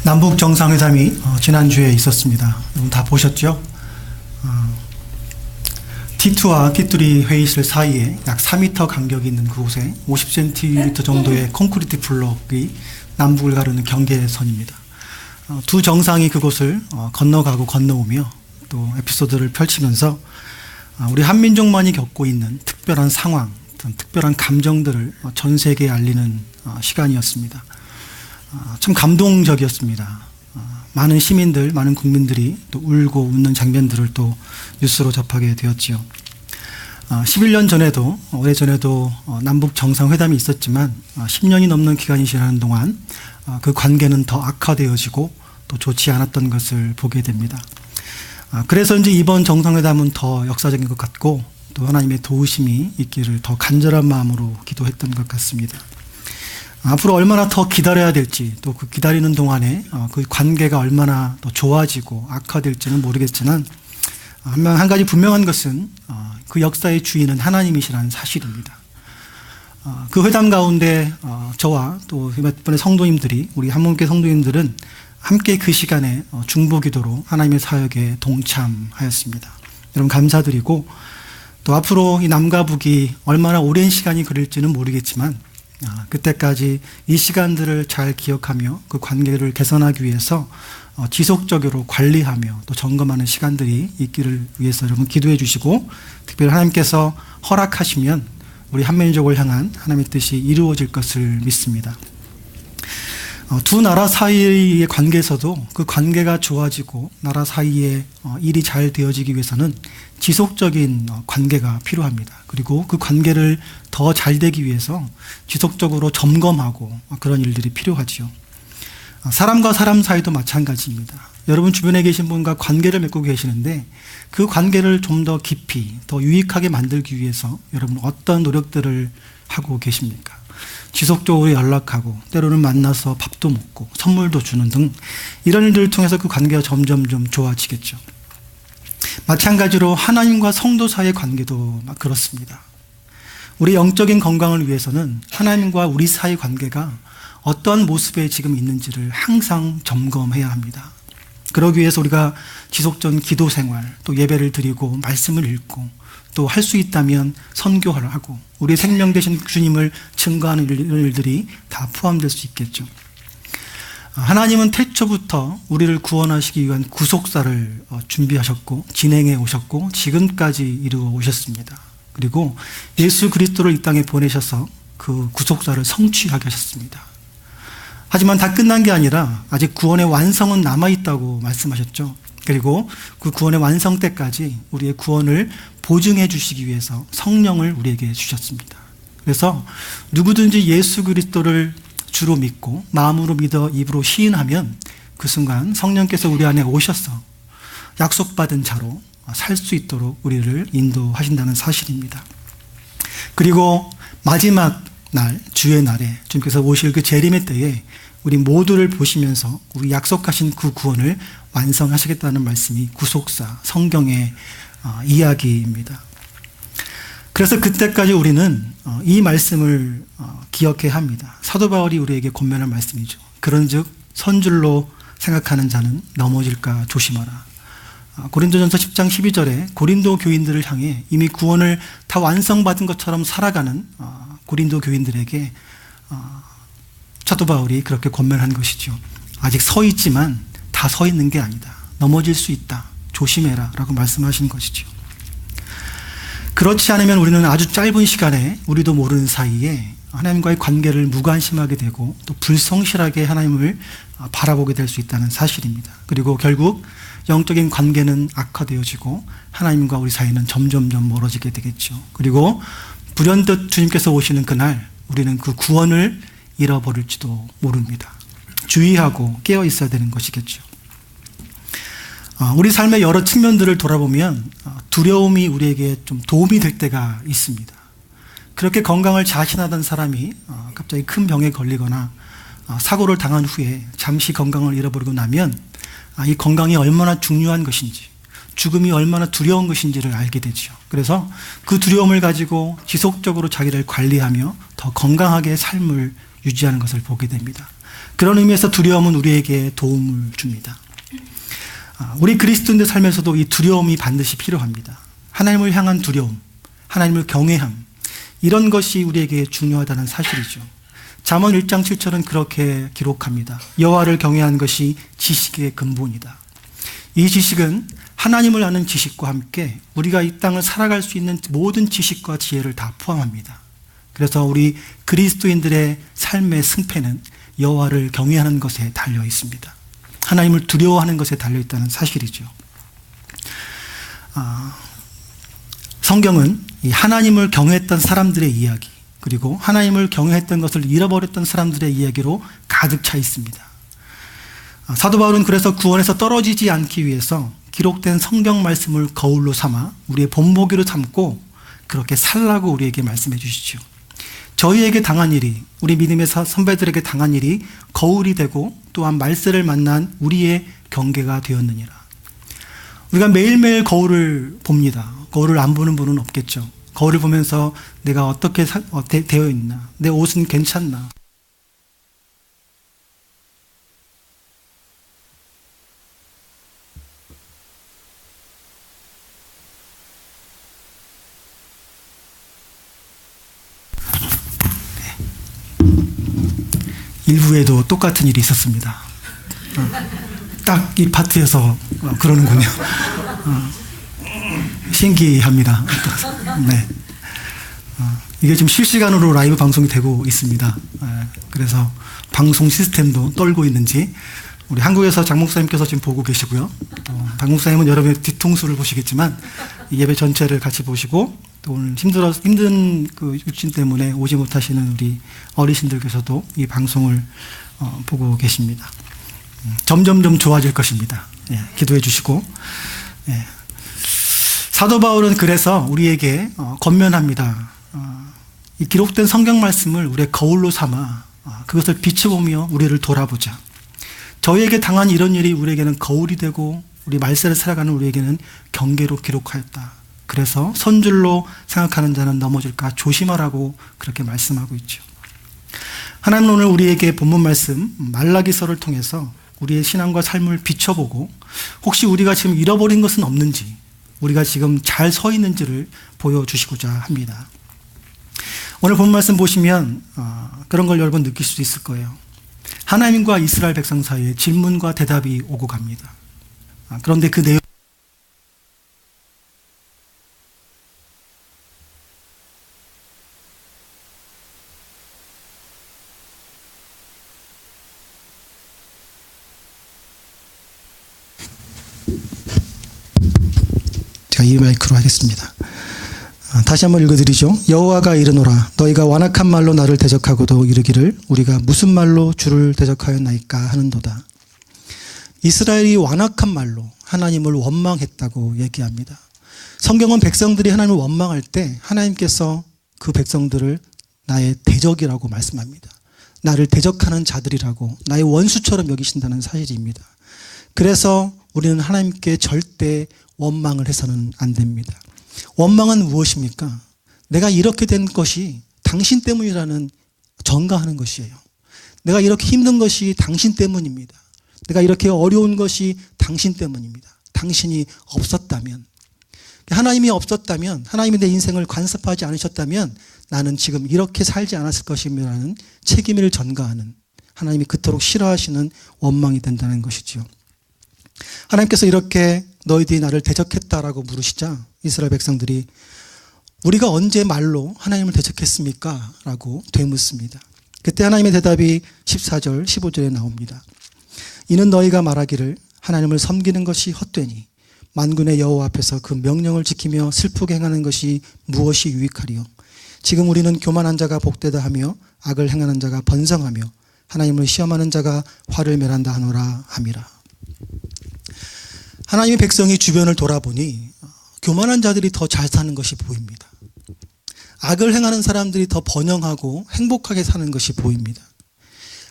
남북 정상회담이 지난주에 있었습니다. 여러분 다 보셨죠? T2와 T3 회의실 사이에 약 4m 간격이 있는 그곳에 50cm 정도의 콘크리트 블록이 남북을 가르는 경계선입니다. 두 정상이 그곳을 건너가고 건너오며 또 에피소드를 펼치면서 우리 한민족만이 겪고 있는 특별한 상황, 특별한 감정들을 전 세계에 알리는 시간이었습니다. 참 감동적이었습니다. 많은 시민들, 많은 국민들이 또 울고 웃는 장면들을 또 뉴스로 접하게 되었지요. 11년 전에도, 오래전에도 남북 정상회담이 있었지만 10년이 넘는 기간이 지나는 동안 그 관계는 더 악화되어지고 또 좋지 않았던 것을 보게 됩니다. 그래서인지 이번 정상회담은 더 역사적인 것 같고 또 하나님의 도우심이 있기를 더 간절한 마음으로 기도했던 것 같습니다. 앞으로 얼마나 더 기다려야 될지 또 그 기다리는 동안에 그 관계가 얼마나 더 좋아지고 악화될지는 모르겠지만 한 가지 분명한 것은 그 역사의 주인은 하나님이시라는 사실입니다. 그 회담 가운데 저와 또 몇 분의 성도님들이 우리 한문교회 성도님들은 함께 그 시간에 중보기도로 하나님의 사역에 동참하였습니다. 여러분 감사드리고 또 앞으로 이 남과 북이 얼마나 오랜 시간이 걸릴지는 모르겠지만 그때까지 이 시간들을 잘 기억하며 그 관계를 개선하기 위해서 지속적으로 관리하며 또 점검하는 시간들이 있기를 위해서 여러분 기도해 주시고 특별히 하나님께서 허락하시면 우리 한민족을 향한 하나님의 뜻이 이루어질 것을 믿습니다. 두 나라 사이의 관계에서도 그 관계가 좋아지고 나라 사이에 일이 잘 되어지기 위해서는 지속적인 관계가 필요합니다. 그리고 그 관계를 더 잘 되기 위해서 지속적으로 점검하고 그런 일들이 필요하지요. 사람과 사람 사이도 마찬가지입니다. 여러분 주변에 계신 분과 관계를 맺고 계시는데 그 관계를 좀 더 깊이, 더 유익하게 만들기 위해서 여러분 어떤 노력들을 하고 계십니까? 지속적으로 연락하고 때로는 만나서 밥도 먹고 선물도 주는 등 이런 일들을 통해서 그 관계가 점점 좀 좋아지겠죠. 마찬가지로 하나님과 성도 사이의 관계도 그렇습니다. 우리 영적인 건강을 위해서는 하나님과 우리 사이의 관계가 어떠한 모습에 지금 있는지를 항상 점검해야 합니다. 그러기 위해서 우리가 지속적인 기도 생활, 또 예배를 드리고 말씀을 읽고 또 할 수 있다면 선교를 하고 우리 생명 되신 주님을 증거하는 일들이 다 포함될 수 있겠죠. 하나님은 태초부터 우리를 구원하시기 위한 구속사를 준비하셨고 진행해 오셨고 지금까지 이루어 오셨습니다. 그리고 예수 그리스도를 이 땅에 보내셔서 그 구속사를 성취하게 하셨습니다. 하지만 다 끝난 게 아니라 아직 구원의 완성은 남아있다고 말씀하셨죠. 그리고 그 구원의 완성 때까지 우리의 구원을 보증해 주시기 위해서 성령을 우리에게 주셨습니다. 그래서 누구든지 예수 그리스도를 주로 믿고 마음으로 믿어 입으로 시인하면 그 순간 성령께서 우리 안에 오셔서 약속받은 자로 살 수 있도록 우리를 인도하신다는 사실입니다. 그리고 마지막 날, 주의 날에 주님께서 오실 그 재림의 때에 우리 모두를 보시면서 우리 약속하신 그 구원을 완성하시겠다는 말씀이 구속사, 성경의 이야기입니다. 그래서 그때까지 우리는 이 말씀을 기억해야 합니다. 사도 바울이 우리에게 권면한 말씀이죠. 그런즉 선줄로 생각하는 자는 넘어질까 조심하라. 고린도전서 10장 12절에 고린도 교인들을 향해 이미 구원을 다 완성받은 것처럼 살아가는 고린도 교인들에게 사도 바울이 그렇게 권면한 것이죠. 아직 서 있지만 다 서 있는 게 아니다. 넘어질 수 있다. 조심해라 라고 말씀하신 것이죠. 그렇지 않으면 우리는 아주 짧은 시간에 우리도 모르는 사이에 하나님과의 관계를 무관심하게 되고 또 불성실하게 하나님을 바라보게 될 수 있다는 사실입니다. 그리고 결국 영적인 관계는 악화되어지고 하나님과 우리 사이는 점점점 멀어지게 되겠죠. 그리고 불현듯 주님께서 오시는 그날 우리는 그 구원을 잃어버릴지도 모릅니다. 주의하고 깨어 있어야 되는 것이겠죠. 우리 삶의 여러 측면들을 돌아보면 두려움이 우리에게 좀 도움이 될 때가 있습니다. 그렇게 건강을 자신하던 사람이 갑자기 큰 병에 걸리거나 사고를 당한 후에 잠시 건강을 잃어버리고 나면 이 건강이 얼마나 중요한 것인지, 죽음이 얼마나 두려운 것인지를 알게 되죠. 그래서 그 두려움을 가지고 지속적으로 자기를 관리하며 더 건강하게 삶을 유지하는 것을 보게 됩니다. 그런 의미에서 두려움은 우리에게 도움을 줍니다. 우리 그리스도인들 삶에서도 이 두려움이 반드시 필요합니다. 하나님을 향한 두려움, 하나님을 경외함, 이런 것이 우리에게 중요하다는 사실이죠. 잠언 1장 7절은 그렇게 기록합니다. 여호와를 경외하는 것이 지식의 근본이다. 이 지식은 하나님을 아는 지식과 함께 우리가 이 땅을 살아갈 수 있는 모든 지식과 지혜를 다 포함합니다. 그래서 우리 그리스도인들의 삶의 승패는 여호와를 경외하는 것에 달려 있습니다. 하나님을 두려워하는 것에 달려 있다는 사실이죠. 성경은 이 하나님을 경외했던 사람들의 이야기, 그리고 하나님을 경외했던 것을 잃어버렸던 사람들의 이야기로 가득 차 있습니다. 사도 바울은 그래서 구원에서 떨어지지 않기 위해서 기록된 성경 말씀을 거울로 삼아 우리의 본보기로 삼고 그렇게 살라고 우리에게 말씀해 주시죠. 저희에게 당한 일이, 우리 믿음의 선배들에게 당한 일이 거울이 되고 또한 말세를 만난 우리의 경계가 되었느니라. 우리가 매일매일 거울을 봅니다. 거울을 안 보는 분은 없겠죠. 거울을 보면서 내가 어떻게 되어 있나, 내 옷은 괜찮나, 일부에도 똑같은 일이 있었습니다. 딱 이 파트에서 그러는군요. 신기합니다. 네. 이게 지금 실시간으로 라이브 방송이 되고 있습니다. 그래서 방송 시스템도 떨고 있는지 우리 한국에서 장 목사님께서 지금 보고 계시고요. 장 목사님은 여러분의 뒤통수를 보시겠지만 예배 전체를 같이 보시고 또 오늘 힘든 그 육신 때문에 오지 못하시는 우리 어르신들께서도 이 방송을 보고 계십니다. 점점점 좋아질 것입니다. 예, 기도해 주시고. 예. 사도 바울은 그래서 우리에게 권면합니다. 이 기록된 성경 말씀을 우리의 거울로 삼아 그것을 비춰보며 우리를 돌아보자. 저희에게 당한 이런 일이 우리에게는 거울이 되고 우리 말세를 살아가는 우리에게는 경계로 기록하였다. 그래서 선줄로 생각하는 자는 넘어질까 조심하라고 그렇게 말씀하고 있죠. 하나님은 오늘 우리에게 본문 말씀 말라기서를 통해서 우리의 신앙과 삶을 비춰보고 혹시 우리가 지금 잃어버린 것은 없는지, 우리가 지금 잘 서 있는지를 보여주시고자 합니다. 오늘 본 말씀 보시면 그런 걸 여러분 느낄 수 있을 거예요. 하나님과 이스라엘 백성 사이에 질문과 대답이 오고 갑니다. 그런데 그 내용 제가 이 마이크로 하겠습니다. 다시 한번 읽어드리죠. 여호와가 이르노라 너희가 완악한 말로 나를 대적하고도 이르기를 우리가 무슨 말로 주를 대적하였나이까 하는도다. 이스라엘이 완악한 말로 하나님을 원망했다고 얘기합니다. 성경은 백성들이 하나님을 원망할 때 하나님께서 그 백성들을 나의 대적이라고 말씀합니다. 나를 대적하는 자들이라고, 나의 원수처럼 여기신다는 사실입니다. 그래서 우리는 하나님께 절대 원망을 해서는 안 됩니다. 원망은 무엇입니까? 내가 이렇게 된 것이 당신 때문이라는 전가하는 것이에요. 내가 이렇게 힘든 것이 당신 때문입니다. 내가 이렇게 어려운 것이 당신 때문입니다. 당신이 없었다면, 하나님이 없었다면, 하나님이 내 인생을 간섭하지 않으셨다면 나는 지금 이렇게 살지 않았을 것임이라는 책임을 전가하는, 하나님이 그토록 싫어하시는 원망이 된다는 것이죠. 하나님께서 이렇게 너희들이 나를 대적했다라고 물으시자 이스라엘 백성들이 우리가 언제 말로 하나님을 대적했습니까? 라고 되묻습니다. 그때 하나님의 대답이 14절, 15절에 나옵니다. 이는 너희가 말하기를 하나님을 섬기는 것이 헛되니 만군의 여호와 앞에서 그 명령을 지키며 슬프게 행하는 것이 무엇이 유익하리요. 지금 우리는 교만한 자가 복되다 하며 악을 행하는 자가 번성하며 하나님을 시험하는 자가 화를 멸한다 하노라 함이라. 하나님의 백성이 주변을 돌아보니 교만한 자들이 더 잘 사는 것이 보입니다. 악을 행하는 사람들이 더 번영하고 행복하게 사는 것이 보입니다.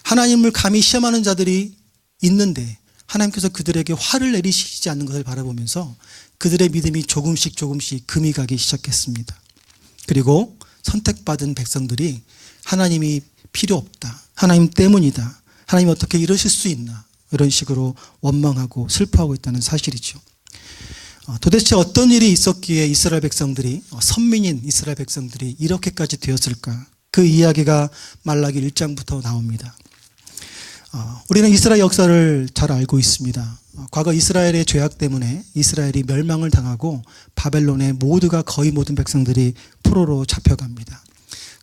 하나님을 감히 시험하는 자들이 있는데 하나님께서 그들에게 화를 내리시지 않는 것을 바라보면서 그들의 믿음이 조금씩 금이 가기 시작했습니다. 그리고 선택받은 백성들이 하나님이 필요 없다, 하나님 때문이다. 하나님 어떻게 이러실 수 있나. 이런 식으로 원망하고 슬퍼하고 있다는 사실이죠. 도대체 어떤 일이 있었기에 이스라엘 백성들이, 선민인 이스라엘 백성들이 이렇게까지 되었을까? 그 이야기가 말라기 1장부터 나옵니다. 우리는 이스라엘 역사를 잘 알고 있습니다. 과거 이스라엘의 죄악 때문에 이스라엘이 멸망을 당하고 바벨론에 모두가 거의 모든 백성들이 포로로 잡혀갑니다.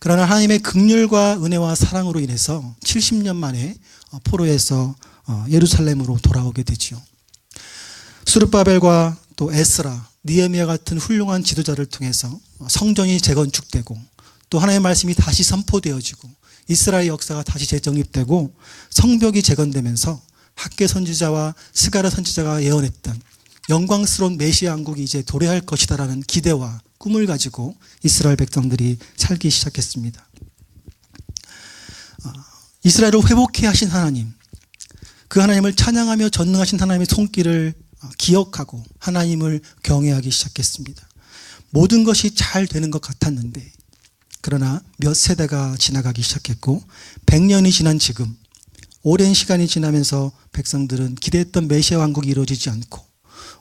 그러나 하나님의 긍휼과 은혜와 사랑으로 인해서 70년 만에 포로에서 예루살렘으로 돌아오게 되지요. 수르바벨과 또 에스라, 니에미야 같은 훌륭한 지도자를 통해서 성전이 재건축되고 또 하나님의 말씀이 다시 선포되어지고 이스라엘 역사가 다시 재정립되고 성벽이 재건되면서 학개 선지자와 스가랴 선지자가 예언했던 영광스러운 메시아 왕국이 이제 도래할 것이다라는 기대와 꿈을 가지고 이스라엘 백성들이 살기 시작했습니다. 이스라엘을 회복해 하신 하나님, 그 하나님을 찬양하며 전능하신 하나님의 손길을 기억하고 하나님을 경외하기 시작했습니다. 모든 것이 잘 되는 것 같았는데, 그러나 몇 세대가 지나가기 시작했고 100년이 지난 지금, 오랜 시간이 지나면서 백성들은 기대했던 메시아 왕국이 이루어지지 않고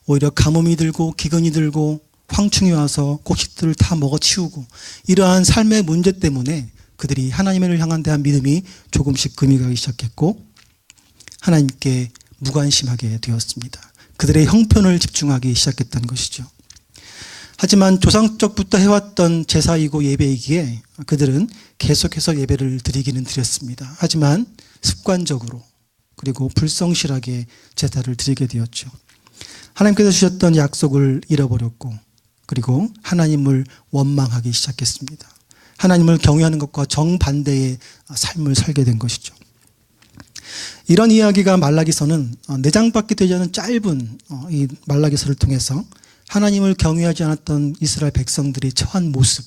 오히려 가뭄이 들고 기근이 들고 황충이 와서 곡식들을 다 먹어치우고, 이러한 삶의 문제 때문에 그들이 하나님을 향한 대한 믿음이 조금씩 금이 가기 시작했고 하나님께 무관심하게 되었습니다. 그들의 형편을 집중하기 시작했던 것이죠. 하지만 조상적부터 해왔던 제사이고 예배이기에 그들은 계속해서 예배를 드리기는 드렸습니다. 하지만 습관적으로 그리고 불성실하게 제사를 드리게 되었죠. 하나님께서 주셨던 약속을 잃어버렸고 그리고 하나님을 원망하기 시작했습니다. 하나님을 경외하는 것과 정반대의 삶을 살게 된 것이죠. 이런 이야기가 말라기서는 4장밖에 되지 않은 짧은 이 말라기서를 통해서 하나님을 경외하지 않았던 이스라엘 백성들이 처한 모습,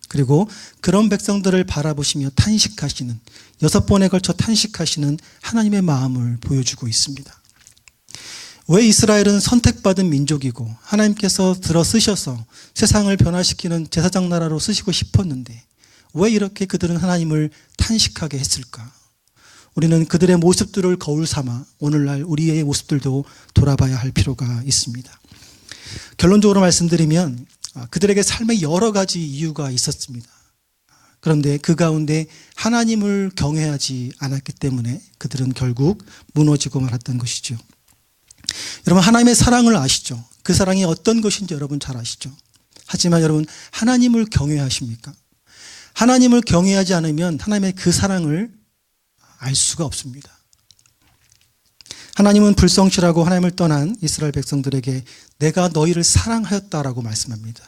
그리고 그런 백성들을 바라보시며 탄식하시는, 6번에 걸쳐 탄식하시는 하나님의 마음을 보여주고 있습니다. 왜 이스라엘은 선택받은 민족이고 하나님께서 들어 쓰셔서 세상을 변화시키는 제사장 나라로 쓰시고 싶었는데 왜 이렇게 그들은 하나님을 탄식하게 했을까? 우리는 그들의 모습들을 거울 삼아 오늘날 우리의 모습들도 돌아봐야 할 필요가 있습니다. 결론적으로 말씀드리면 그들에게 삶에 여러 가지 이유가 있었습니다. 그런데 그 가운데 하나님을 경외하지 않았기 때문에 그들은 결국 무너지고 말았던 것이죠. 여러분, 하나님의 사랑을 아시죠? 그 사랑이 어떤 것인지 여러분 잘 아시죠? 하지만 여러분, 하나님을 경외하십니까? 하나님을 경외하지 않으면 하나님의 그 사랑을 알 수가 없습니다. 하나님은 불성실하고 하나님을 떠난 이스라엘 백성들에게 내가 너희를 사랑하였다라고 말씀합니다.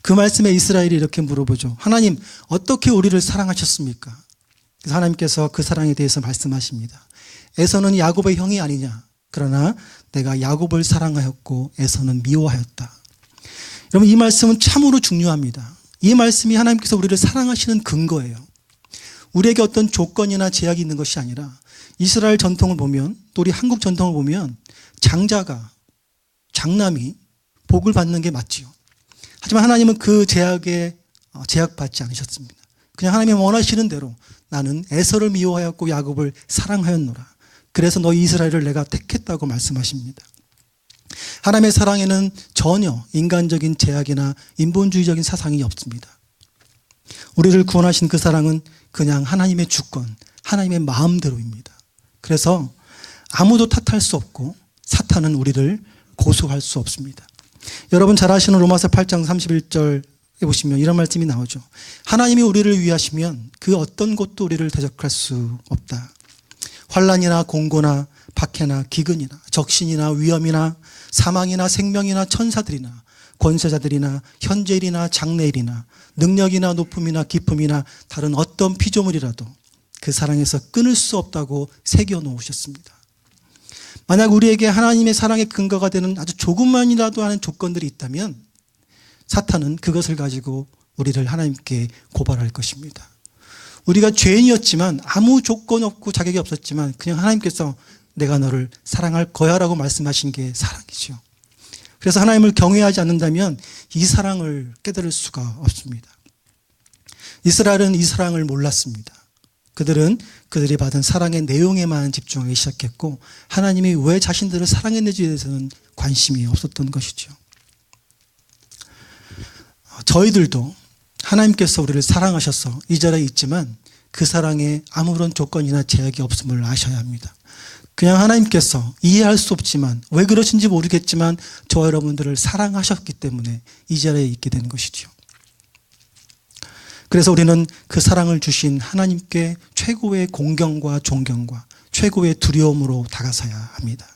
그 말씀에 이스라엘이 이렇게 물어보죠. 하나님, 어떻게 우리를 사랑하셨습니까? 그래서 하나님께서 그 사랑에 대해서 말씀하십니다. 에서는 야곱의 형이 아니냐? 그러나 내가 야곱을 사랑하였고 에서는 미워하였다. 여러분, 이 말씀은 참으로 중요합니다. 이 말씀이 하나님께서 우리를 사랑하시는 근거예요. 우리에게 어떤 조건이나 제약이 있는 것이 아니라 이스라엘 전통을 보면, 또 우리 한국 전통을 보면 장남이 복을 받는 게 맞지요. 하지만 하나님은 그 제약에 제약받지 않으셨습니다. 그냥 하나님이 원하시는 대로 나는 에서를 미워하였고 야곱을 사랑하였노라. 그래서 너희 이스라엘을 내가 택했다고 말씀하십니다. 하나님의 사랑에는 전혀 인간적인 제약이나 인본주의적인 사상이 없습니다. 우리를 구원하신 그 사랑은 그냥 하나님의 주권, 하나님의 마음대로입니다. 그래서 아무도 탓할 수 없고 사탄은 우리를 고소할 수 없습니다. 여러분 잘 아시는 로마서 8장 31절에 보시면 이런 말씀이 나오죠. 하나님이 우리를 위하시면 그 어떤 것도 우리를 대적할 수 없다. 환난이나 공고나 박해나 기근이나 적신이나 위험이나 사망이나 생명이나 천사들이나 권세자들이나 현재일이나 장래일이나 능력이나 높음이나 기쁨이나 다른 어떤 피조물이라도 그 사랑에서 끊을 수 없다고 새겨 놓으셨습니다. 만약 우리에게 하나님의 사랑의 근거가 되는 아주 조금만이라도 하는 조건들이 있다면 사탄은 그것을 가지고 우리를 하나님께 고발할 것입니다. 우리가 죄인이었지만 아무 조건 없고 자격이 없었지만 그냥 하나님께서 내가 너를 사랑할 거야 라고 말씀하신 게 사랑이죠. 그래서 하나님을 경외하지 않는다면 이 사랑을 깨달을 수가 없습니다. 이스라엘은 이 사랑을 몰랐습니다. 그들은 그들이 받은 사랑의 내용에만 집중하기 시작했고 하나님이 왜 자신들을 사랑했는지에 대해서는 관심이 없었던 것이죠. 저희들도 하나님께서 우리를 사랑하셔서 이 자리에 있지만 그 사랑에 아무런 조건이나 제약이 없음을 아셔야 합니다. 그냥 하나님께서 이해할 수 없지만 왜 그러신지 모르겠지만 저와 여러분들을 사랑하셨기 때문에 이 자리에 있게 된 것이죠. 그래서 우리는 그 사랑을 주신 하나님께 최고의 공경과 존경과 최고의 두려움으로 다가서야 합니다.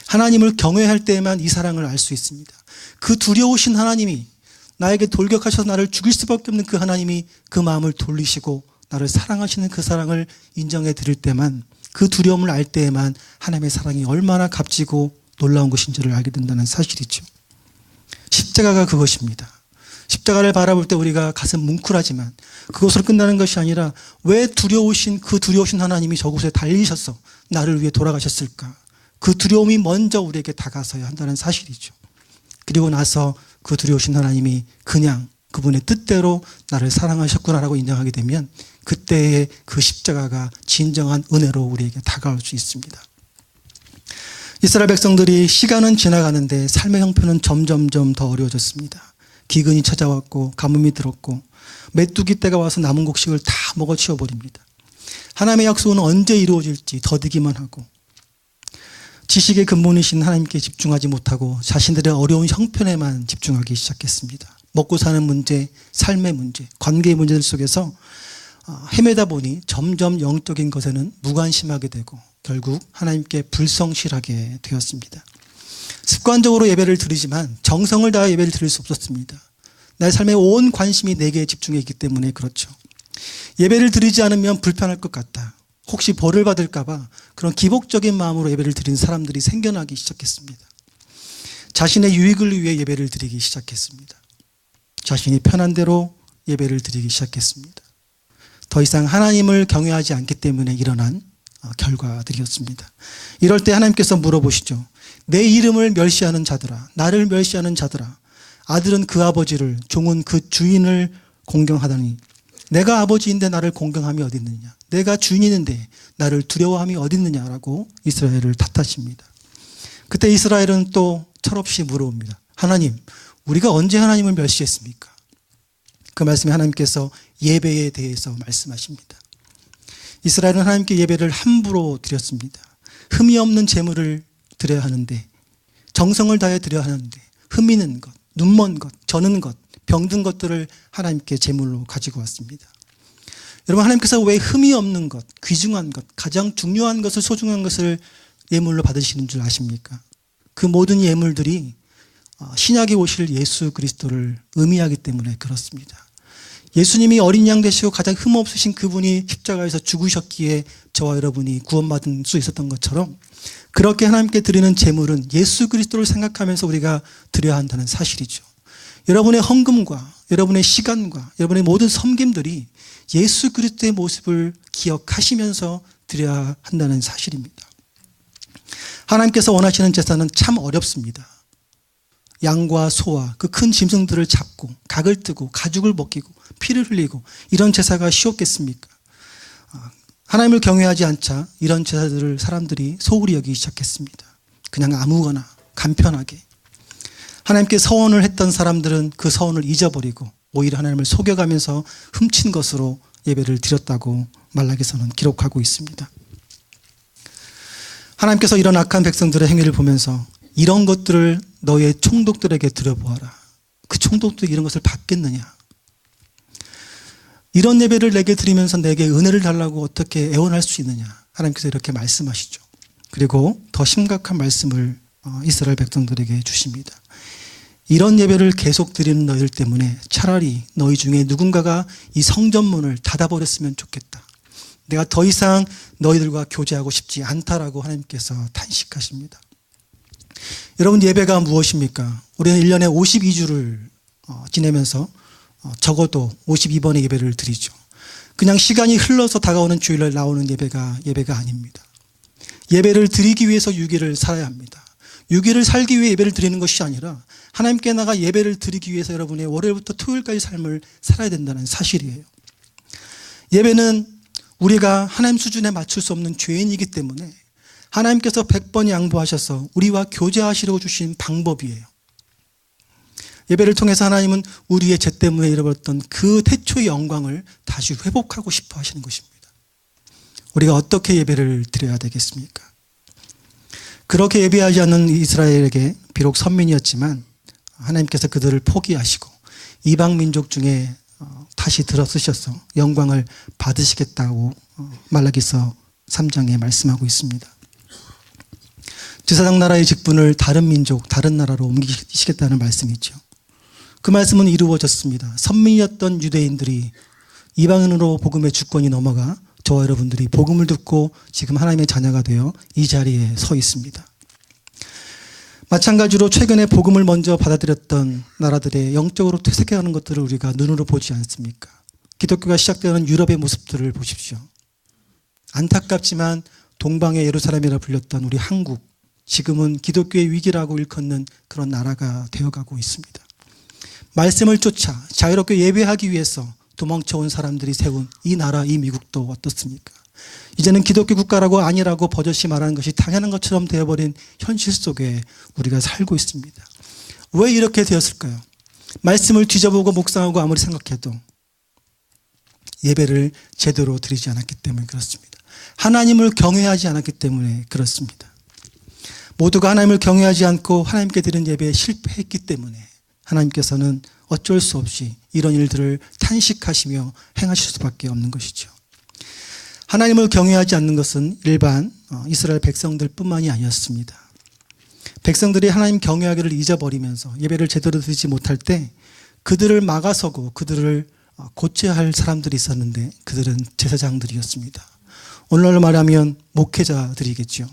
하나님을 경외할 때에만 이 사랑을 알 수 있습니다. 그 두려우신 하나님이 나에게 돌격하셔서 나를 죽일 수밖에 없는 그 하나님이 그 마음을 돌리시고 나를 사랑하시는 그 사랑을 인정해 드릴 때만, 그 두려움을 알 때에만 하나님의 사랑이 얼마나 값지고 놀라운 것인지를 알게 된다는 사실이죠. 십자가가 그것입니다. 십자가를 바라볼 때 우리가 가슴 뭉클하지만 그것으로 끝나는 것이 아니라 왜 두려우신 그 두려우신 하나님이 저곳에 달리셔서 나를 위해 돌아가셨을까? 그 두려움이 먼저 우리에게 다가서야 한다는 사실이죠. 그리고 나서 그 두려우신 하나님이 그냥 그분의 뜻대로 나를 사랑하셨구나라고 인정하게 되면 그때의 그 십자가가 진정한 은혜로 우리에게 다가올 수 있습니다. 이스라엘 백성들이 시간은 지나가는데 삶의 형편은 점점점 더 어려워졌습니다. 기근이 찾아왔고 가뭄이 들었고 메뚜기 떼가 와서 남은 곡식을 다 먹어치워버립니다. 하나님의 약속은 언제 이루어질지 더디기만 하고 지식의 근본이신 하나님께 집중하지 못하고 자신들의 어려운 형편에만 집중하기 시작했습니다. 먹고 사는 문제, 삶의 문제, 관계의 문제들 속에서 헤매다 보니 점점 영적인 것에는 무관심하게 되고 결국 하나님께 불성실하게 되었습니다. 습관적으로 예배를 드리지만 정성을 다해 예배를 드릴 수 없었습니다. 나의 삶의 온 관심이 내게 집중해 있기 때문에 그렇죠. 예배를 드리지 않으면 불편할 것 같다. 혹시 벌을 받을까 봐 그런 기복적인 마음으로 예배를 드리는 사람들이 생겨나기 시작했습니다. 자신의 유익을 위해 예배를 드리기 시작했습니다. 자신이 편한 대로 예배를 드리기 시작했습니다. 더 이상 하나님을 경외하지 않기 때문에 일어난 결과들이었습니다. 이럴 때 하나님께서 물어보시죠. 내 이름을 멸시하는 자들아, 나를 멸시하는 자들아, 아들은 그 아버지를, 종은 그 주인을 공경하다니 내가 아버지인데 나를 공경함이 어디 있느냐, 내가 주인인데 나를 두려워함이 어디 있느냐라고 이스라엘을 탓하십니다. 그때 이스라엘은 또 철없이 물어옵니다. 하나님, 우리가 언제 하나님을 멸시했습니까? 그 말씀에 하나님께서 예배에 대해서 말씀하십니다. 이스라엘은 하나님께 예배를 함부로 드렸습니다. 흠이 없는 제물을 드려야 하는데, 정성을 다해 드려야 하는데 흠 있는 것, 눈먼 것, 저는 것, 병든 것들을 하나님께 제물로 가지고 왔습니다. 여러분, 하나님께서 왜 흠이 없는 것, 귀중한 것, 가장 중요한 것을, 소중한 것을 예물로 받으시는 줄 아십니까? 그 모든 예물들이 신약에 오실 예수 그리스도를 의미하기 때문에 그렇습니다. 예수님이 어린 양 되시고 가장 흠 없으신 그분이 십자가에서 죽으셨기에 저와 여러분이 구원받을 수 있었던 것처럼, 그렇게 하나님께 드리는 제물은 예수 그리스도를 생각하면서 우리가 드려야 한다는 사실이죠. 여러분의 헌금과 여러분의 시간과 여러분의 모든 섬김들이 예수 그리스도의 모습을 기억하시면서 드려야 한다는 사실입니다. 하나님께서 원하시는 제사는 참 어렵습니다. 양과 소와 그 큰 짐승들을 잡고 각을 뜨고 가죽을 벗기고 피를 흘리고 이런 제사가 쉬웠겠습니까? 하나님을 경외하지 않자 이런 제사들을 사람들이 소홀히 여기기 시작했습니다. 그냥 아무거나 간편하게. 하나님께 서원을 했던 사람들은 그 서원을 잊어버리고 오히려 하나님을 속여가면서 훔친 것으로 예배를 드렸다고 말라기서는 기록하고 있습니다. 하나님께서 이런 악한 백성들의 행위를 보면서 이런 것들을 너의 총독들에게 드려보아라. 그 총독들이 이런 것을 받겠느냐? 이런 예배를 내게 드리면서 내게 은혜를 달라고 어떻게 애원할 수 있느냐? 하나님께서 이렇게 말씀하시죠. 그리고 더 심각한 말씀을 이스라엘 백성들에게 주십니다. 이런 예배를 계속 드리는 너희들 때문에 차라리 너희 중에 누군가가 이 성전문을 닫아버렸으면 좋겠다. 내가 더 이상 너희들과 교제하고 싶지 않다라고 하나님께서 탄식하십니다. 여러분, 예배가 무엇입니까? 우리는 1년에 52주를 지내면서 적어도 52번의 예배를 드리죠. 그냥 시간이 흘러서 다가오는 주일날 나오는 예배가 아닙니다. 예배를 드리기 위해서 6일을 살아야 합니다. 6일을 살기 위해 예배를 드리는 것이 아니라 하나님께 나가 예배를 드리기 위해서 여러분의 월요일부터 토요일까지 삶을 살아야 된다는 사실이에요. 예배는 우리가 하나님 수준에 맞출 수 없는 죄인이기 때문에 하나님께서 100번 양보하셔서 우리와 교제하시려고 주신 방법이에요. 예배를 통해서 하나님은 우리의 죄 때문에 잃어버렸던 그 태초의 영광을 다시 회복하고 싶어 하시는 것입니다. 우리가 어떻게 예배를 드려야 되겠습니까? 그렇게 예배하지 않는 이스라엘에게 비록 선민이었지만 하나님께서 그들을 포기하시고 이방 민족 중에 다시 들어쓰셔서 영광을 받으시겠다고 말라기서 3장에 말씀하고 있습니다. 제사장 나라의 직분을 다른 민족, 다른 나라로 옮기시겠다는 말씀이죠. 그 말씀은 이루어졌습니다. 선민이었던 유대인들이 이방인으로 복음의 주권이 넘어가 저와 여러분들이 복음을 듣고 지금 하나님의 자녀가 되어 이 자리에 서 있습니다. 마찬가지로 최근에 복음을 먼저 받아들였던 나라들의 영적으로 퇴색해가는 것들을 우리가 눈으로 보지 않습니까? 기독교가 시작되는 유럽의 모습들을 보십시오. 안타깝지만 동방의 예루살렘이라 불렸던 우리 한국, 지금은 기독교의 위기라고 일컫는 그런 나라가 되어가고 있습니다. 말씀을 쫓아 자유롭게 예배하기 위해서 도망쳐온 사람들이 세운 이 나라, 이 미국도 어떻습니까? 이제는 기독교 국가라고 아니라고 버젓이 말하는 것이 당연한 것처럼 되어버린 현실 속에 우리가 살고 있습니다. 왜 이렇게 되었을까요? 말씀을 뒤져보고 묵상하고 아무리 생각해도 예배를 제대로 드리지 않았기 때문에 그렇습니다. 하나님을 경외하지 않았기 때문에 그렇습니다. 모두가 하나님을 경외하지 않고 하나님께 드린 예배에 실패했기 때문에 하나님께서는 어쩔 수 없이 이런 일들을 탄식하시며 행하실 수밖에 없는 것이죠. 하나님을 경외하지 않는 것은 일반 이스라엘 백성들 뿐만이 아니었습니다. 백성들이 하나님 경외하기를 잊어버리면서 예배를 제대로 드리지 못할 때 그들을 막아서고 그들을 고쳐야 할 사람들이 있었는데 그들은 제사장들이었습니다. 오늘날로 말하면 목회자들이겠죠.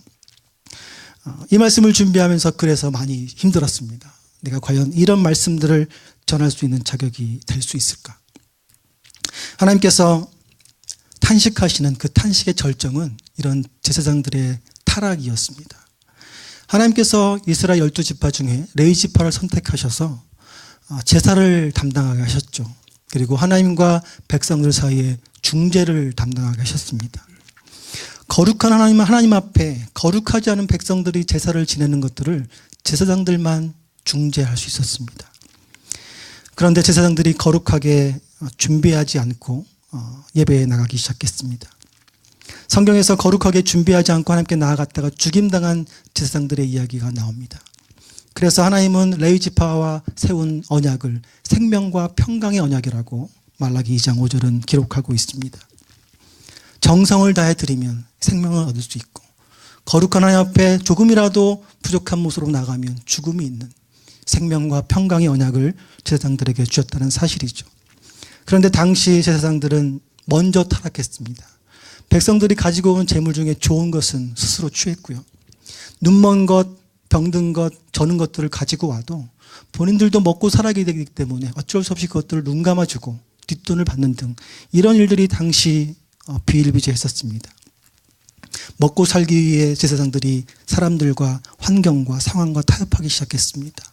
이 말씀을 준비하면서 그래서 많이 힘들었습니다. 내가 과연 이런 말씀들을 전할 수 있는 자격이 될 수 있을까? 하나님께서 탄식하시는 그 탄식의 절정은 이런 제사장들의 타락이었습니다. 하나님께서 이스라엘 12지파 중에 레위지파를 선택하셔서 제사를 담당하게 하셨죠. 그리고 하나님과 백성들 사이에 중재를 담당하게 하셨습니다. 거룩한 하나님 앞에 거룩하지 않은 백성들이 제사를 지내는 것들을 제사장들만 중재할 수 있었습니다. 그런데 제사장들이 거룩하게 준비하지 않고 예배에 나가기 시작했습니다. 성경에서 거룩하게 준비하지 않고 하나님께 나아갔다가 죽임당한 제사장들의 이야기가 나옵니다. 그래서 하나님은 레위지파와 세운 언약을 생명과 평강의 언약이라고 말라기 2장 5절은 기록하고 있습니다. 정성을 다해 드리면 생명을 얻을 수 있고 거룩한 하나님 앞에 조금이라도 부족한 모습으로 나가면 죽음이 있는 생명과 평강의 언약을 제사장들에게 주셨다는 사실이죠. 그런데 당시 제사장들은 먼저 타락했습니다. 백성들이 가지고 온 재물 중에 좋은 것은 스스로 취했고요. 눈먼 것, 병든 것, 저는 것들을 가지고 와도 본인들도 먹고 살아야 되기 때문에 어쩔 수 없이 그것들을 눈 감아주고 뒷돈을 받는 등 이런 일들이 당시 비일비재했었습니다. 먹고 살기 위해 제사장들이 사람들과 환경과 상황과 타협하기 시작했습니다.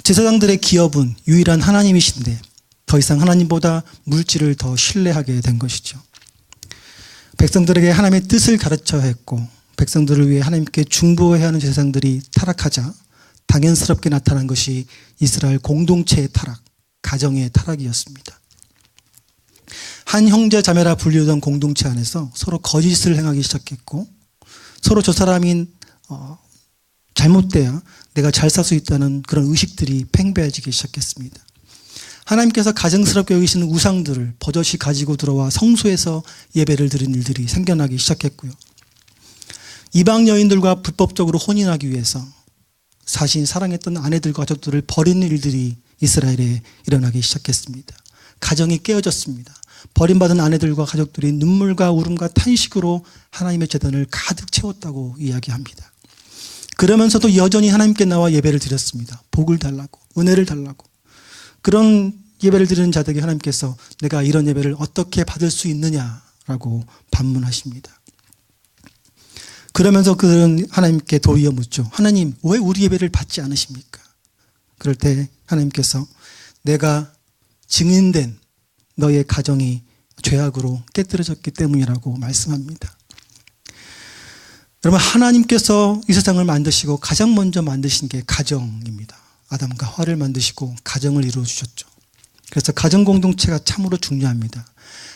제사장들의 기업은 유일한 하나님이신데 더 이상 하나님보다 물질을 더 신뢰하게 된 것이죠. 백성들에게 하나님의 뜻을 가르쳐야 했고 백성들을 위해 하나님께 중보해야 하는 제사장들이 타락하자 당연스럽게 나타난 것이 이스라엘 공동체의 타락, 가정의 타락이었습니다. 한 형제 자매라 불리던 공동체 안에서 서로 거짓을 행하기 시작했고 서로 저 사람이 잘못돼야 내가 잘 살 수 있다는 그런 의식들이 팽배해지기 시작했습니다. 하나님께서 가증스럽게 여기시는 우상들을 버젓이 가지고 들어와 성소에서 예배를 드린 일들이 생겨나기 시작했고요. 이방 여인들과 불법적으로 혼인하기 위해서 자신이 사랑했던 아내들과 가족들을 버리는 일들이 이스라엘에 일어나기 시작했습니다. 가정이 깨어졌습니다. 버림받은 아내들과 가족들이 눈물과 울음과 탄식으로 하나님의 제단을 가득 채웠다고 이야기합니다. 그러면서도 여전히 하나님께 나와 예배를 드렸습니다. 복을 달라고, 은혜를 달라고. 그런 예배를 드리는 자들에게 하나님께서 내가 이런 예배를 어떻게 받을 수 있느냐라고 반문하십니다. 그러면서 그들은 하나님께 도리어 묻죠. 하나님, 왜 우리 예배를 받지 않으십니까? 그럴 때 하나님께서 내가 증인된 너의 가정이 죄악으로 깨뜨려졌기 때문이라고 말씀합니다. 여러분, 하나님께서 이 세상을 만드시고 가장 먼저 만드신 게 가정입니다. 아담과 하와를 만드시고 가정을 이루어 주셨죠. 그래서 가정 공동체가 참으로 중요합니다.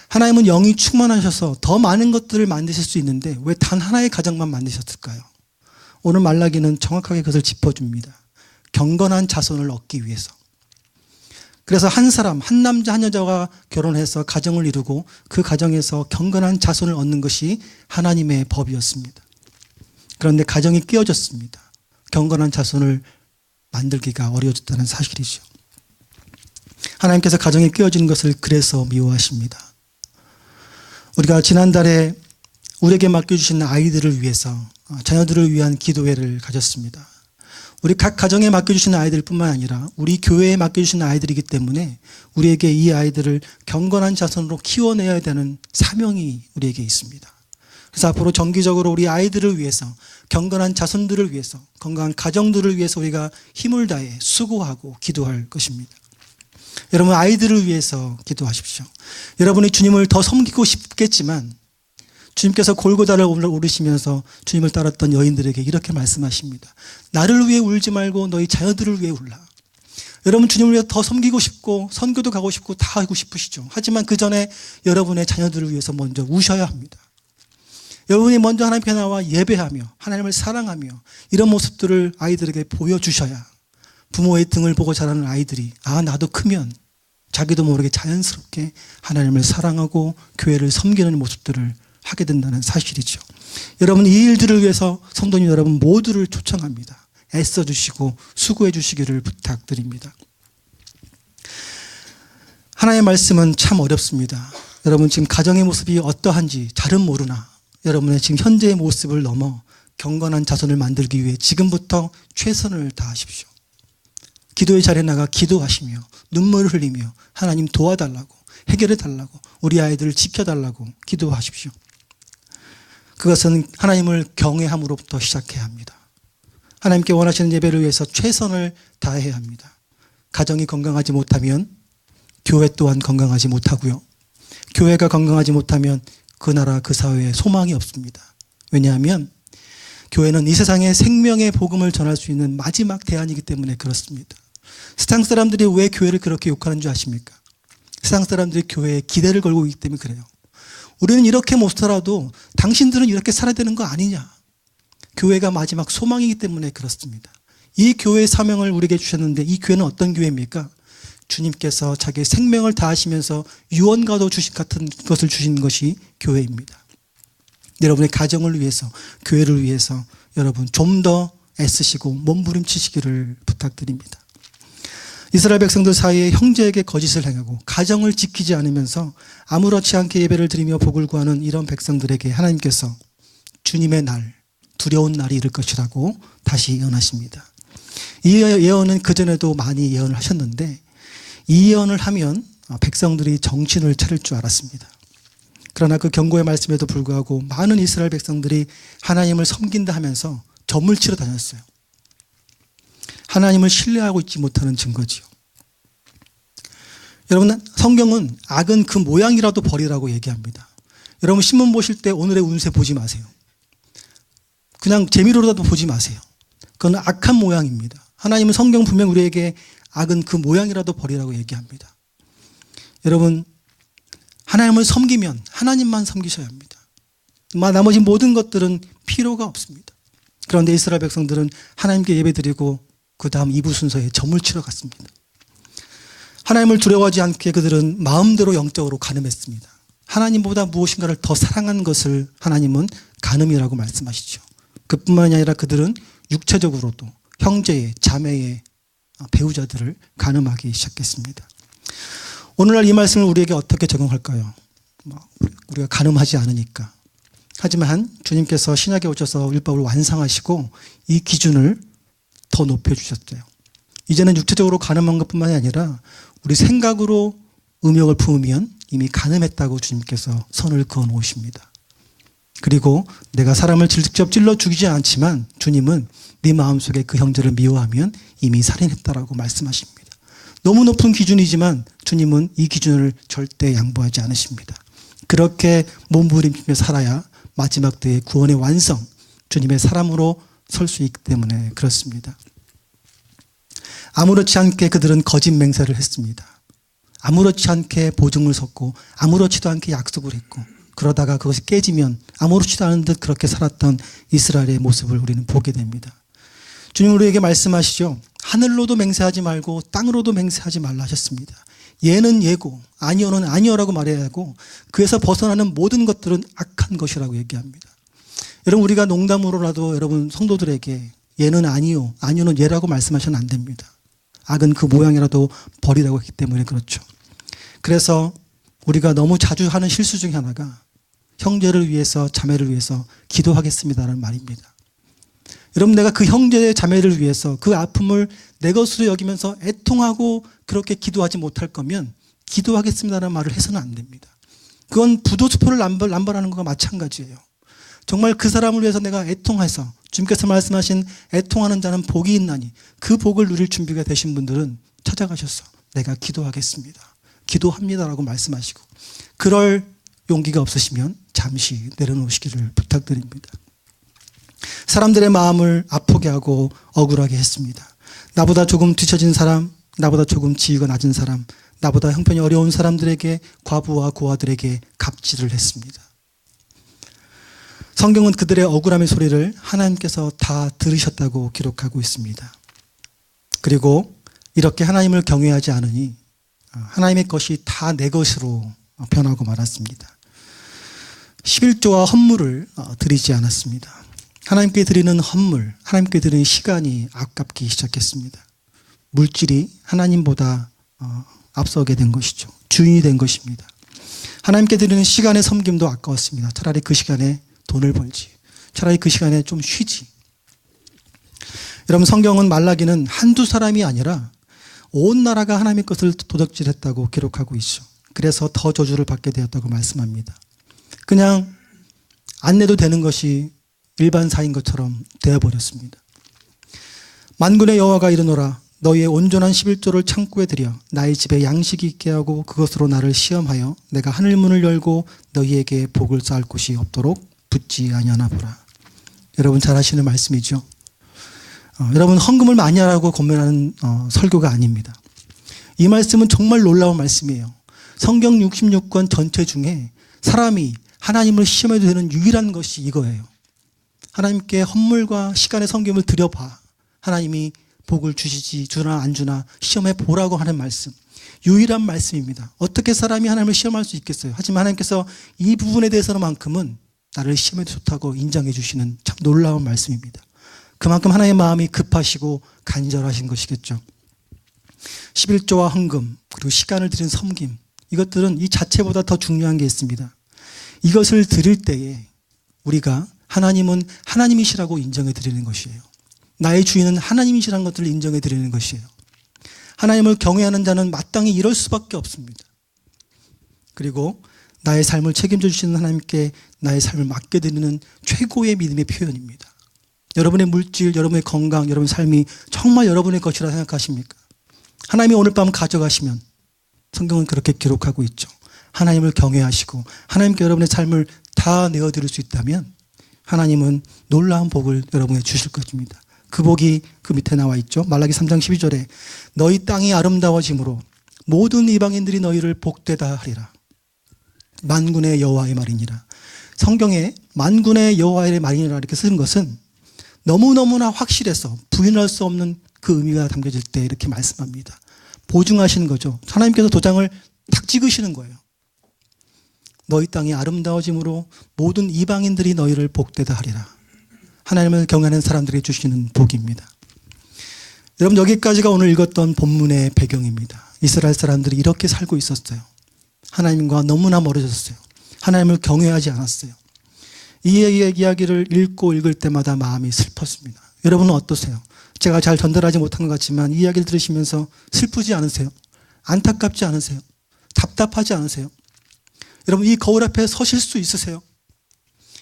하나님은 영이 충만하셔서 더 많은 것들을 만드실 수 있는데 왜 단 하나의 가정만 만드셨을까요? 오늘 말라기는 정확하게 그것을 짚어줍니다. 경건한 자손을 얻기 위해서. 그래서 한 사람, 한 남자, 한 여자가 결혼해서 가정을 이루고 그 가정에서 경건한 자손을 얻는 것이 하나님의 법이었습니다. 그런데 가정이 깨어졌습니다. 경건한 자손을 만들기가 어려워졌다는 사실이죠. 하나님께서 가정이 깨어지는 것을 그래서 미워하십니다. 우리가 지난달에 우리에게 맡겨주신 아이들을 위해서 자녀들을 위한 기도회를 가졌습니다. 우리 각 가정에 맡겨주신 아이들뿐만 아니라 우리 교회에 맡겨주신 아이들이기 때문에 우리에게 이 아이들을 경건한 자손으로 키워내야 되는 사명이 우리에게 있습니다. 그래서 앞으로 정기적으로 우리 아이들을 위해서, 경건한 자손들을 위해서, 건강한 가정들을 위해서 우리가 힘을 다해 수고하고 기도할 것입니다. 여러분, 아이들을 위해서 기도하십시오. 여러분이 주님을 더 섬기고 싶겠지만 주님께서 골고다를 오르시면서 주님을 따랐던 여인들에게 이렇게 말씀하십니다. 나를 위해 울지 말고 너희 자녀들을 위해 울라. 여러분, 주님을 위해 더 섬기고 싶고 선교도 가고 싶고 다 하고 싶으시죠. 하지만 그 전에 여러분의 자녀들을 위해서 먼저 우셔야 합니다. 여러분이 먼저 하나님께 나와 예배하며 하나님을 사랑하며 이런 모습들을 아이들에게 보여주셔야 부모의 등을 보고 자라는 아이들이 나도 크면 자기도 모르게 자연스럽게 하나님을 사랑하고 교회를 섬기는 모습들을 하게 된다는 사실이죠. 여러분, 이 일들을 위해서 성도님 여러분 모두를 초청합니다. 애써주시고 수고해 주시기를 부탁드립니다. 하나님의 말씀은 참 어렵습니다. 여러분, 지금 가정의 모습이 어떠한지 잘은 모르나 여러분의 지금 현재의 모습을 넘어 경건한 자손을 만들기 위해 지금부터 최선을 다하십시오. 기도의 자리에 나가 기도하시며 눈물을 흘리며 하나님 도와달라고, 해결해 달라고, 우리 아이들을 지켜달라고 기도하십시오. 그것은 하나님을 경외함으로부터 시작해야 합니다. 하나님께 원하시는 예배를 위해서 최선을 다해야 합니다. 가정이 건강하지 못하면 교회 또한 건강하지 못하고요. 교회가 건강하지 못하면 그 나라 그 사회에 소망이 없습니다. 왜냐하면 교회는 이 세상에 생명의 복음을 전할 수 있는 마지막 대안이기 때문에 그렇습니다. 세상 사람들이 왜 교회를 그렇게 욕하는 줄 아십니까? 세상 사람들이 교회에 기대를 걸고 있기 때문에 그래요. 우리는 이렇게 못 살아도 당신들은 이렇게 살아야 되는 거 아니냐. 교회가 마지막 소망이기 때문에 그렇습니다. 이 교회의 사명을 우리에게 주셨는데 이 교회는 어떤 교회입니까? 주님께서 자기의 생명을 다하시면서 유언과도 주신 같은 것을 주신 것이 교회입니다. 여러분의 가정을 위해서, 교회를 위해서 여러분 좀 더 애쓰시고 몸부림치시기를 부탁드립니다. 이스라엘 백성들 사이에 형제에게 거짓을 행하고 가정을 지키지 않으면서 아무렇지 않게 예배를 드리며 복을 구하는 이런 백성들에게 하나님께서 주님의 날, 두려운 날이 이를 것이라고 다시 예언하십니다. 이 예언은 그전에도 많이 예언을 하셨는데 이 예언을 하면 백성들이 정신을 차릴 줄 알았습니다. 그러나 그 경고의 말씀에도 불구하고 많은 이스라엘 백성들이 하나님을 섬긴다 하면서 점을 치러 다녔어요. 하나님을 신뢰하고 있지 못하는 증거지요. 여러분, 성경은 악은 그 모양이라도 버리라고 얘기합니다. 여러분, 신문 보실 때 오늘의 운세 보지 마세요. 그냥 재미로라도 보지 마세요. 그건 악한 모양입니다. 하나님은 성경 분명 우리에게 악은 그 모양이라도 버리라고 얘기합니다. 여러분, 하나님을 섬기면 하나님만 섬기셔야 합니다. 나머지 모든 것들은 필요가 없습니다. 그런데 이스라엘 백성들은 하나님께 예배드리고 그 다음 2부 순서에 점을 치러 갔습니다. 하나님을 두려워하지 않게 그들은 마음대로 영적으로 간음했습니다. 하나님보다 무엇인가를 더 사랑한 것을 하나님은 간음이라고 말씀하시죠. 그뿐만이 아니라 그들은 육체적으로도 형제의, 자매의 배우자들을 간음하기 시작했습니다. 오늘날 이 말씀을 우리에게 어떻게 적용할까요? 우리가 간음하지 않으니까. 하지만 주님께서 신약에 오셔서 율법을 완성하시고 이 기준을 더 높여주셨어요. 이제는 육체적으로 간음한 것뿐만이 아니라 우리 생각으로 음욕을 품으면 이미 간음했다고 주님께서 선을 그어 놓으십니다. 그리고 내가 사람을 직접 찔러 죽이지 않지만 주님은 네 마음속에 그 형제를 미워하면 이미 살인했다라고 말씀하십니다. 너무 높은 기준이지만 주님은 이 기준을 절대 양보하지 않으십니다. 그렇게 몸부림치며 살아야 마지막 때의 구원의 완성, 주님의 사람으로 설 수 있기 때문에 그렇습니다. 아무렇지 않게 그들은 거짓 맹세를 했습니다. 아무렇지 않게 보증을 섰고 아무렇지도 않게 약속을 했고, 그러다가 그것이 깨지면 아무렇지도 않은 듯 그렇게 살았던 이스라엘의 모습을 우리는 보게 됩니다. 주님 우리에게 말씀하시죠. 하늘로도 맹세하지 말고 땅으로도 맹세하지 말라 하셨습니다. 예는 예고 아니오는 아니오라고 말해야 하고, 그에서 벗어나는 모든 것들은 악한 것이라고 얘기합니다. 여러분, 우리가 농담으로라도 여러분 성도들에게 예는 아니오, 아니오는 예라고 말씀하셔는 안 됩니다. 악은 그 모양이라도 버리라고 했기 때문에 그렇죠. 그래서 우리가 너무 자주 하는 실수 중에 하나가 형제를 위해서, 자매를 위해서 기도하겠습니다라는 말입니다. 여러분, 내가 그 형제 자매를 위해서 그 아픔을 내 것으로 여기면서 애통하고 그렇게 기도하지 못할 거면 기도하겠습니다라는 말을 해서는 안 됩니다. 그건 부도수포를 남발하는 것과 마찬가지예요. 정말 그 사람을 위해서 내가 애통해서, 주님께서 말씀하신 애통하는 자는 복이 있나니, 그 복을 누릴 준비가 되신 분들은 찾아가셔서 내가 기도하겠습니다, 기도합니다라고 말씀하시고, 그럴 용기가 없으시면 잠시 내려놓으시기를 부탁드립니다. 사람들의 마음을 아프게 하고 억울하게 했습니다. 나보다 조금 뒤처진 사람, 나보다 조금 지위가 낮은 사람, 나보다 형편이 어려운 사람들에게, 과부와 고아들에게 갑질을 했습니다. 성경은 그들의 억울함의 소리를 하나님께서 다 들으셨다고 기록하고 있습니다. 그리고 이렇게 하나님을 경외하지 않으니 하나님의 것이 다 내 것으로 변하고 말았습니다. 11조와 헌물을 드리지 않았습니다. 하나님께 드리는 헌물, 하나님께 드리는 시간이 아깝기 시작했습니다. 물질이 하나님보다 앞서게 된 것이죠. 주인이 된 것입니다. 하나님께 드리는 시간의 섬김도 아까웠습니다. 차라리 그 시간에 돈을 벌지, 차라리 그 시간에 좀 쉬지. 여러분, 성경은 말라기는 한두 사람이 아니라 온 나라가 하나님의 것을 도적질했다고 기록하고 있죠. 그래서 더 저주를 받게 되었다고 말씀합니다. 그냥 안 내도 되는 것이 일반사인 것처럼 되어버렸습니다. 만군의 여호와가 이르노라, 너희의 온전한 11조를 창고에 들여 나의 집에 양식이 있게 하고 그것으로 나를 시험하여 내가 하늘문을 열고 너희에게 복을 쌓을 곳이 없도록 붙지 아니하나 보라. 여러분 잘 아시는 말씀이죠. 여러분, 헌금을 많이 하라고 권면하는 설교가 아닙니다. 이 말씀은 정말 놀라운 말씀이에요. 성경 66권 전체 중에 사람이 하나님을 시험해도 되는 유일한 것이 이거예요. 하나님께 헌물과 시간의 섬김을 드려봐. 하나님이 복을 주시지, 주나 안 주나 시험해 보라고 하는 말씀. 유일한 말씀입니다. 어떻게 사람이 하나님을 시험할 수 있겠어요? 하지만 하나님께서 이 부분에 대해서만큼은 나를 시험해도 좋다고 인정해 주시는 참 놀라운 말씀입니다. 그만큼 하나님의 마음이 급하시고 간절하신 것이겠죠. 11조와 헌금, 그리고 시간을 드린 섬김, 이것들은 이 자체보다 더 중요한 게 있습니다. 이것을 드릴 때에 우리가 하나님은 하나님이시라고 인정해 드리는 것이에요. 나의 주인은 하나님이시라는 것들을 인정해 드리는 것이에요. 하나님을 경외하는 자는 마땅히 이럴 수밖에 없습니다. 그리고 나의 삶을 책임져 주시는 하나님께 나의 삶을 맡겨드리는 최고의 믿음의 표현입니다. 여러분의 물질, 여러분의 건강, 여러분의 삶이 정말 여러분의 것이라 생각하십니까? 하나님이 오늘 밤 가져가시면, 성경은 그렇게 기록하고 있죠. 하나님을 경외하시고 하나님께 여러분의 삶을 다 내어드릴 수 있다면 하나님은 놀라운 복을 여러분에게 주실 것입니다. 그 복이 그 밑에 나와 있죠. 말라기 3장 12절에 너희 땅이 아름다워짐으로 모든 이방인들이 너희를 복되다 하리라. 만군의 여호와의 말이니라. 성경에 만군의 여호와의 말이니라 이렇게 쓴 것은 너무너무나 확실해서 부인할 수 없는 그 의미가 담겨질 때 이렇게 말씀합니다. 보증하시는 거죠. 하나님께서 도장을 탁 찍으시는 거예요. 너희 땅이 아름다워짐으로 모든 이방인들이 너희를 복되다 하리라. 하나님을 경외하는 사람들에게 주시는 복입니다. 여러분, 여기까지가 오늘 읽었던 본문의 배경입니다. 이스라엘 사람들이 이렇게 살고 있었어요. 하나님과 너무나 멀어졌어요. 하나님을 경외하지 않았어요. 이 이야기를 읽을 때마다 마음이 슬펐습니다. 여러분은 어떠세요? 제가 잘 전달하지 못한 것 같지만 이 이야기를 들으시면서 슬프지 않으세요? 안타깝지 않으세요? 답답하지 않으세요? 여러분, 이 거울 앞에 서실 수 있으세요?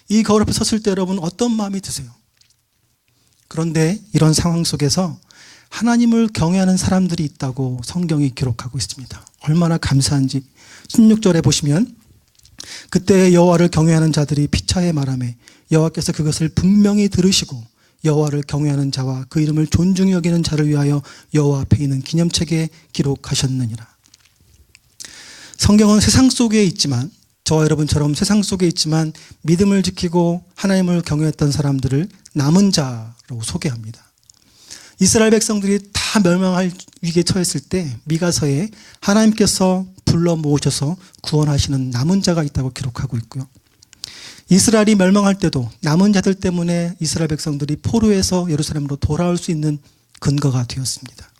이 거울 앞에 섰을 때 여러분 어떤 마음이 드세요? 그런데 이런 상황 속에서 하나님을 경외하는 사람들이 있다고 성경이 기록하고 있습니다. 얼마나 감사한지. 16절에 보시면 그때 여호와를 경외하는 자들이 피차에 말하매 여호와께서 그것을 분명히 들으시고 여호와를 경외하는 자와 그 이름을 존중히 여기는 자를 위하여 여호와 앞에 있는 기념책에 기록하셨느니라. 성경은 세상 속에 있지만, 저와 여러분처럼 세상 속에 있지만 믿음을 지키고 하나님을 경외했던 사람들을 남은 자로 소개합니다. 이스라엘 백성들이 다 멸망할 위기에 처했을 때 미가서에 하나님께서 불러 모으셔서 구원하시는 남은 자가 있다고 기록하고 있고요. 이스라엘이 멸망할 때도 남은 자들 때문에 이스라엘 백성들이 포로에서 예루살렘으로 돌아올 수 있는 근거가 되었습니다.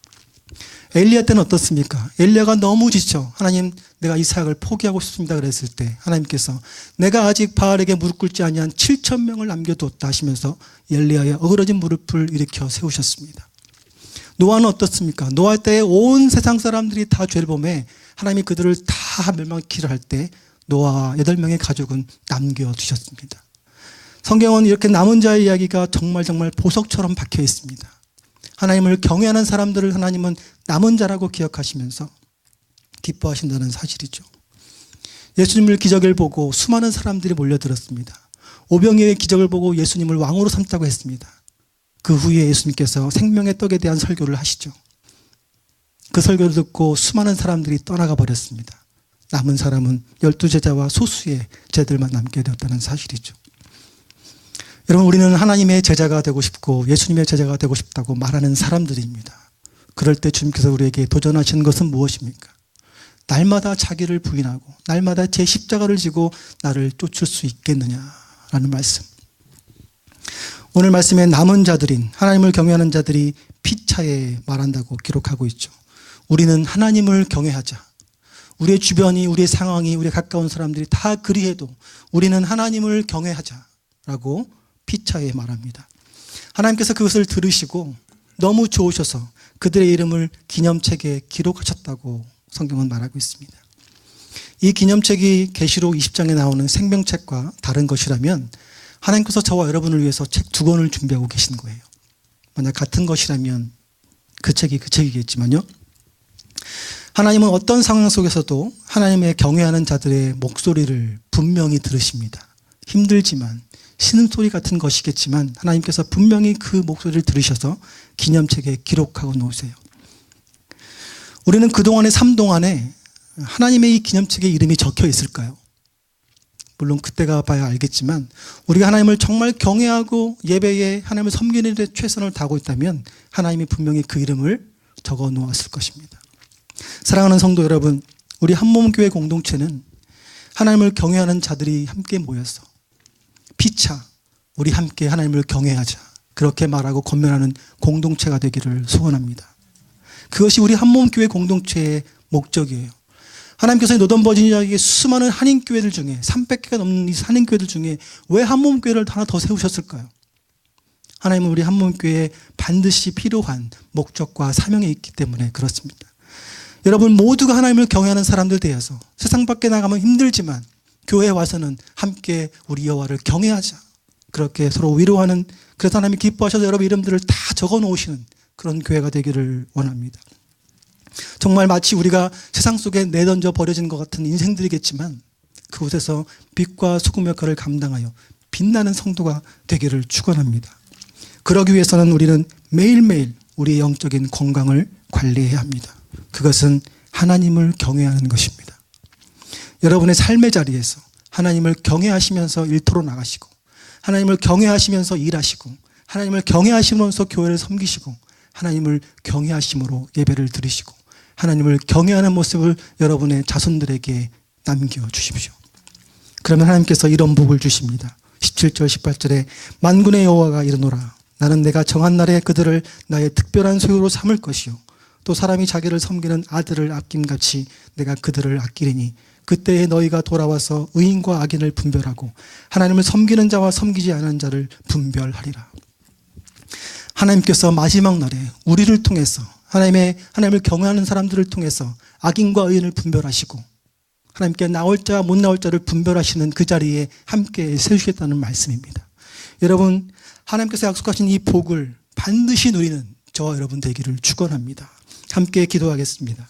엘리야 때는 어떻습니까? 엘리야가 너무 지쳐 하나님, 내가 이삭을 포기하고 싶습니다 그랬을 때 하나님께서 내가 아직 바알에게 무릎 꿇지 아니한 7,000명을 남겨두었다 하시면서 엘리야의 어그러진 무릎을 일으켜 세우셨습니다. 노아는 어떻습니까? 노아 때에 온 세상 사람들이 다 죄를 범해 하나님이 그들을 다 멸망시키려 할 때 노아와 8명의 가족은 남겨두셨습니다. 성경은 이렇게 남은 자의 이야기가 정말 보석처럼 박혀 있습니다. 하나님을 경외하는 사람들을 하나님은 남은 자라고 기억하시면서 기뻐하신다는 사실이죠. 예수님을 기적을 보고 수많은 사람들이 몰려들었습니다. 오병이어의 기적을 보고 예수님을 왕으로 삼자고 했습니다. 그 후에 예수님께서 생명의 떡에 대한 설교를 하시죠. 그 설교를 듣고 수많은 사람들이 떠나가 버렸습니다. 남은 사람은 12제자와 소수의 제들만 남게 되었다는 사실이죠. 여러분, 우리는 하나님의 제자가 되고 싶고 예수님의 제자가 되고 싶다고 말하는 사람들입니다. 그럴 때 주님께서 우리에게 도전하시는 것은 무엇입니까? 날마다 자기를 부인하고 날마다 제 십자가를 지고 나를 쫓을 수 있겠느냐라는 말씀. 오늘 말씀에 남은 자들인 하나님을 경외하는 자들이 피차에 말한다고 기록하고 있죠. 우리는 하나님을 경외하자. 우리의 주변이, 우리의 상황이, 우리의 가까운 사람들이 다 그리해도 우리는 하나님을 경외하자라고 피차에 말합니다. 하나님께서 그것을 들으시고 너무 좋으셔서 그들의 이름을 기념책에 기록하셨다고 성경은 말하고 있습니다. 이 기념책이 계시록 20장에 나오는 생명책과 다른 것이라면 하나님께서 저와 여러분을 위해서 책 2권을 준비하고 계신 거예요. 만약 같은 것이라면 그 책이겠지만요. 하나님은 어떤 상황 속에서도 하나님의 경외하는 자들의 목소리를 분명히 들으십니다. 힘들지만 신음소리 같은 것이겠지만 하나님께서 분명히 그 목소리를 들으셔서 기념책에 기록하고 놓으세요. 우리는 그동안의 삶 동안에 하나님의 이 기념책에 이름이 적혀 있을까요? 물론 그때가 봐야 알겠지만 우리가 하나님을 정말 경외하고 예배에 하나님을 섬기는 데 최선을 다하고 있다면 하나님이 분명히 그 이름을 적어 놓았을 것입니다. 사랑하는 성도 여러분, 우리 한몸교회 공동체는 하나님을 경외하는 자들이 함께 모여서 피차 우리 함께 하나님을 경외하자, 그렇게 말하고 권면하는 공동체가 되기를 소원합니다. 그것이 우리 한몸교회 공동체의 목적이에요. 하나님께서 노던버지니아에게 수많은 한인교회들 중에 300개가 넘는 이 한인교회들 중에 왜 한몸교회를 하나 더 세우셨을까요? 하나님은 우리 한몸교회에 반드시 필요한 목적과 사명이 있기 때문에 그렇습니다. 여러분 모두가 하나님을 경외하는 사람들 되어서 세상 밖에 나가면 힘들지만 교회에 와서는 함께 우리 여호와를 경외하자, 그렇게 서로 위로하는, 그래서 하나님이 기뻐하셔서 여러분 이름들을 다 적어 놓으시는 그런 교회가 되기를 원합니다. 정말 마치 우리가 세상 속에 내던져 버려진 것 같은 인생들이겠지만 그곳에서 빛과 소금 역할을 감당하여 빛나는 성도가 되기를 축원합니다. 그러기 위해서는 우리는 매일매일 우리의 영적인 건강을 관리해야 합니다. 그것은 하나님을 경외하는 것입니다. 여러분의 삶의 자리에서 하나님을 경외하시면서 일터로 나가시고 하나님을 경외하시면서 일하시고 하나님을 경외하시면서 교회를 섬기시고 하나님을 경외하심으로 예배를 드리시고 하나님을 경외하는 모습을 여러분의 자손들에게 남겨주십시오. 그러면 하나님께서 이런 복을 주십니다. 17절 18절에 만군의 여호와가 이르노라, 나는 내가 정한 날에 그들을 나의 특별한 소유로 삼을 것이요 또 사람이 자기를 섬기는 아들을 아낌같이 내가 그들을 아끼리니 그때에 너희가 돌아와서 의인과 악인을 분별하고 하나님을 섬기는 자와 섬기지 않은 자를 분별하리라. 하나님께서 마지막 날에 우리를 통해서 하나님을 경외하는 사람들을 통해서 악인과 의인을 분별하시고 하나님께 나올 자와 못 나올 자를 분별하시는 그 자리에 함께 세우시겠다는 말씀입니다. 여러분, 하나님께서 약속하신 이 복을 반드시 누리는 저와 여러분 되기를 축원합니다. 함께 기도하겠습니다.